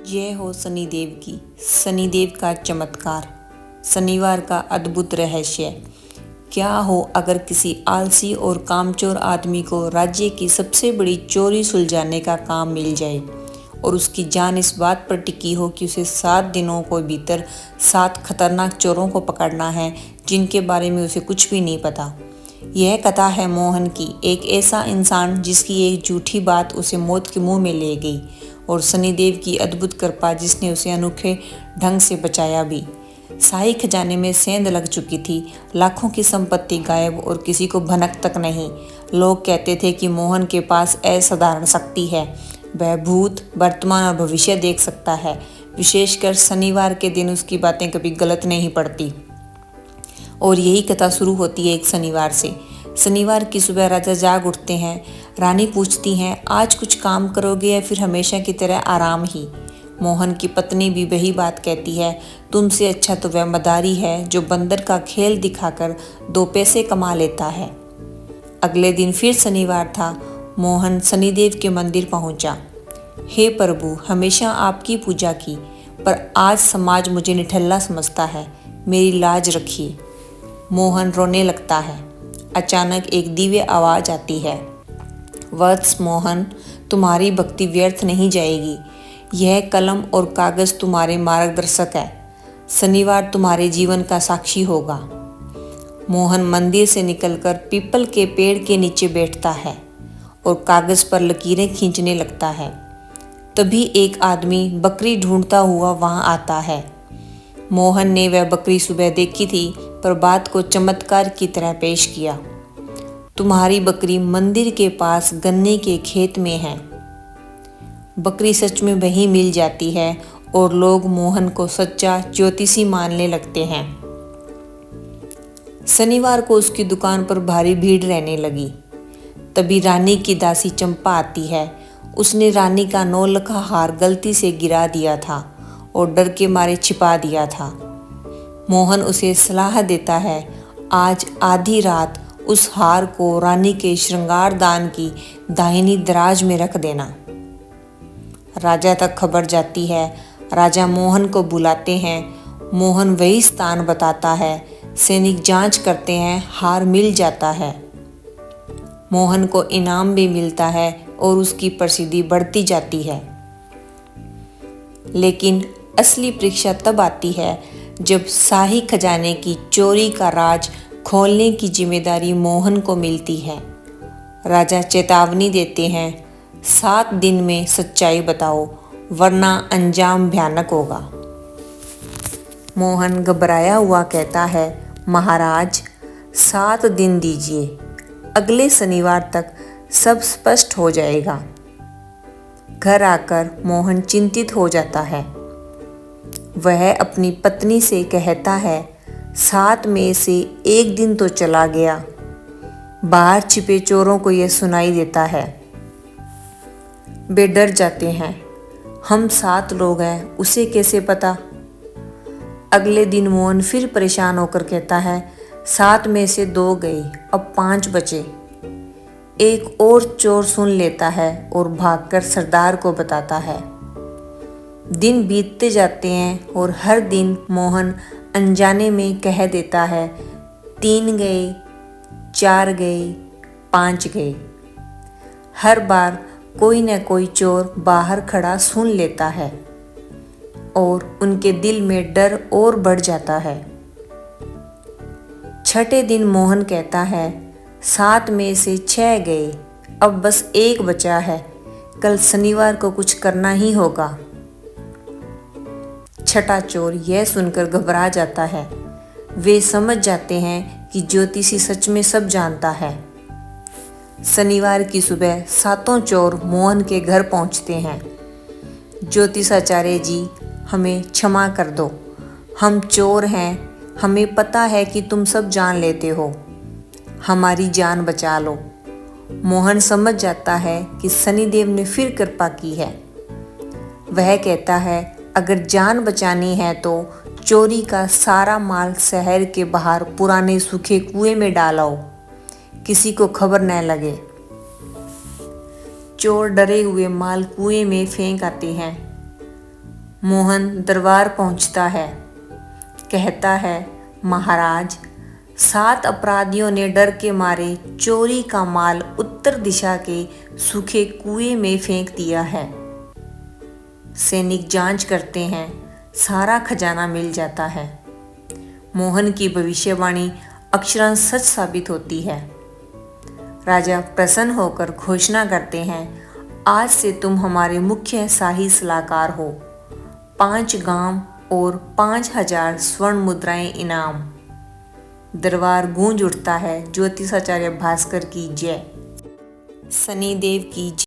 जय हो शनिदेव की। शनिदेव का चमत्कार, शनिवार का अद्भुत रहस्य। क्या हो अगर किसी आलसी और कामचोर आदमी को राज्य की सबसे बड़ी चोरी सुलझाने का काम मिल जाए और उसकी जान इस बात पर टिकी हो कि उसे 7 दिनों के भीतर 7 खतरनाक चोरों को पकड़ना है जिनके बारे में उसे कुछ भी नहीं पता। यह कथा है मोहन की, एक ऐसा इंसान जिसकी एक झूठी बात उसे मौत के मुंह में ले गई, और शनिदेव की अद्भुत कृपा जिसने उसे अनोखे ढंग से बचाया भी। शाही खजाने में सेंध लग चुकी थी, लाखों की संपत्ति गायब और किसी को भनक तक नहीं। लोग कहते थे कि मोहन के पास असाधारण शक्ति है, वह भूत, वर्तमान और भविष्य देख सकता है। विशेषकर शनिवार के दिन उसकी बातें कभी गलत नहीं पड़ती। और यही कथा शुरू होती है एक शनिवार से। शनिवार की सुबह राजा जाग उठते हैं। रानी पूछती हैं, आज कुछ काम करोगे या फिर हमेशा की तरह आराम ही। मोहन की पत्नी भी वही बात कहती है, तुमसे अच्छा तो वह मदारी है जो बंदर का खेल दिखाकर 2 पैसे कमा लेता है। अगले दिन फिर शनिवार था। मोहन शनिदेव के मंदिर पहुंचा। हे प्रभु, हमेशा आपकी पूजा की, पर आज समाज मुझे निठल्ला समझता है, मेरी लाज रखिए। मोहन रोने लगता है। अचानक एक दिव्य आवाज आती है, वत्स मोहन, तुम्हारी भक्ति व्यर्थ नहीं जाएगी। यह कलम और कागज तुम्हारे मार्गदर्शक है। शनिवार तुम्हारे जीवन का साक्षी होगा। मोहन मंदिर से निकलकर पीपल के पेड़ के नीचे बैठता है और कागज पर लकीरें खींचने लगता है। तभी एक आदमी बकरी ढूंढता हुआ वहां आता है। मोहन ने वह बकरी सुबह देखी थी, पर बात को चमत्कार की तरह पेश किया। तुम्हारी बकरी मंदिर के पास गन्ने के खेत में है। बकरी सच में वहीं मिल जाती है और लोग मोहन को सच्चा ज्योतिषी मानने लगते हैं। शनिवार को उसकी दुकान पर भारी भीड़ रहने लगी। तभी रानी की दासी चंपा आती है। उसने रानी का 9 लखा हार गलती से गिरा दिया था और डर के मारे छिपा दिया था। मोहन उसे सलाह देता है, आज आधी रात उस हार को रानी के श्रृंगार दान की दाहिनी दराज में रख देना। राजा तक खबर जाती है। राजा मोहन को बुलाते हैं। मोहन वही स्थान बताता है। सैनिक जांच करते हैं, हार मिल जाता है। मोहन को इनाम भी मिलता है और उसकी प्रसिद्धि बढ़ती जाती है। लेकिन असली परीक्षा तब आती है जब शाही खजाने की चोरी का राज खोलने की जिम्मेदारी मोहन को मिलती है। राजा चेतावनी देते हैं, 7 दिन में सच्चाई बताओ, वरना अंजाम भयानक होगा। मोहन घबराया हुआ कहता है, महाराज 7 दिन दीजिए, अगले शनिवार तक सब स्पष्ट हो जाएगा। घर आकर मोहन चिंतित हो जाता है। वह अपनी पत्नी से कहता है, 7 में से 1 दिन तो चला गया। बाहर छिपे चोरों को यह सुनाई देता है। वे डर जाते हैं। हम 7 लोग हैं, उसे कैसे पता। अगले दिन मोहन फिर परेशान होकर कहता है, 7 में से 2 गए, अब 5 बचे। एक और चोर सुन लेता है और भागकर सरदार को बताता है। दिन बीतते जाते हैं और हर दिन मोहन अनजाने में कह देता है, 3 गए, 4 गए, 5 गए। हर बार कोई न कोई चोर बाहर खड़ा सुन लेता है और उनके दिल में डर और बढ़ जाता है। 6ठे दिन मोहन कहता है, 7 में से 6 गए, अब बस 1 बचा है। कल शनिवार को कुछ करना ही होगा। 6ठा चोर यह सुनकर घबरा जाता है। वे समझ जाते हैं कि ज्योतिषी सच में सब जानता है। शनिवार की सुबह 7 चोर मोहन के घर पहुंचते हैं। ज्योतिषाचार्य जी, हमें क्षमा कर दो, हम चोर हैं, हमें पता है कि तुम सब जान लेते हो, हमारी जान बचा लो। मोहन समझ जाता है कि शनिदेव ने फिर कृपा की है। वह कहता है, अगर जान बचानी है तो चोरी का सारा माल शहर के बाहर पुराने सूखे कुएं में डालाओ, किसी को खबर न लगे। चोर डरे हुए माल कुएं में फेंक आते हैं। मोहन दरबार पहुंचता है, कहता है, महाराज, 7 अपराधियों ने डर के मारे चोरी का माल उत्तर दिशा के सूखे कुएं में फेंक दिया है। सैनिक जांच करते हैं, सारा खजाना मिल जाता है। मोहन की भविष्यवाणी अक्षरशः सच साबित होती है। राजा प्रसन्न होकर घोषणा करते हैं, आज से तुम हमारे मुख्य शाही सलाहकार हो। 5 गांव और 5000 स्वर्ण मुद्राएं इनाम। दरबार गूंज उठता है, ज्योतिषाचार्य भास्कर की जय, शनिदेव की जय।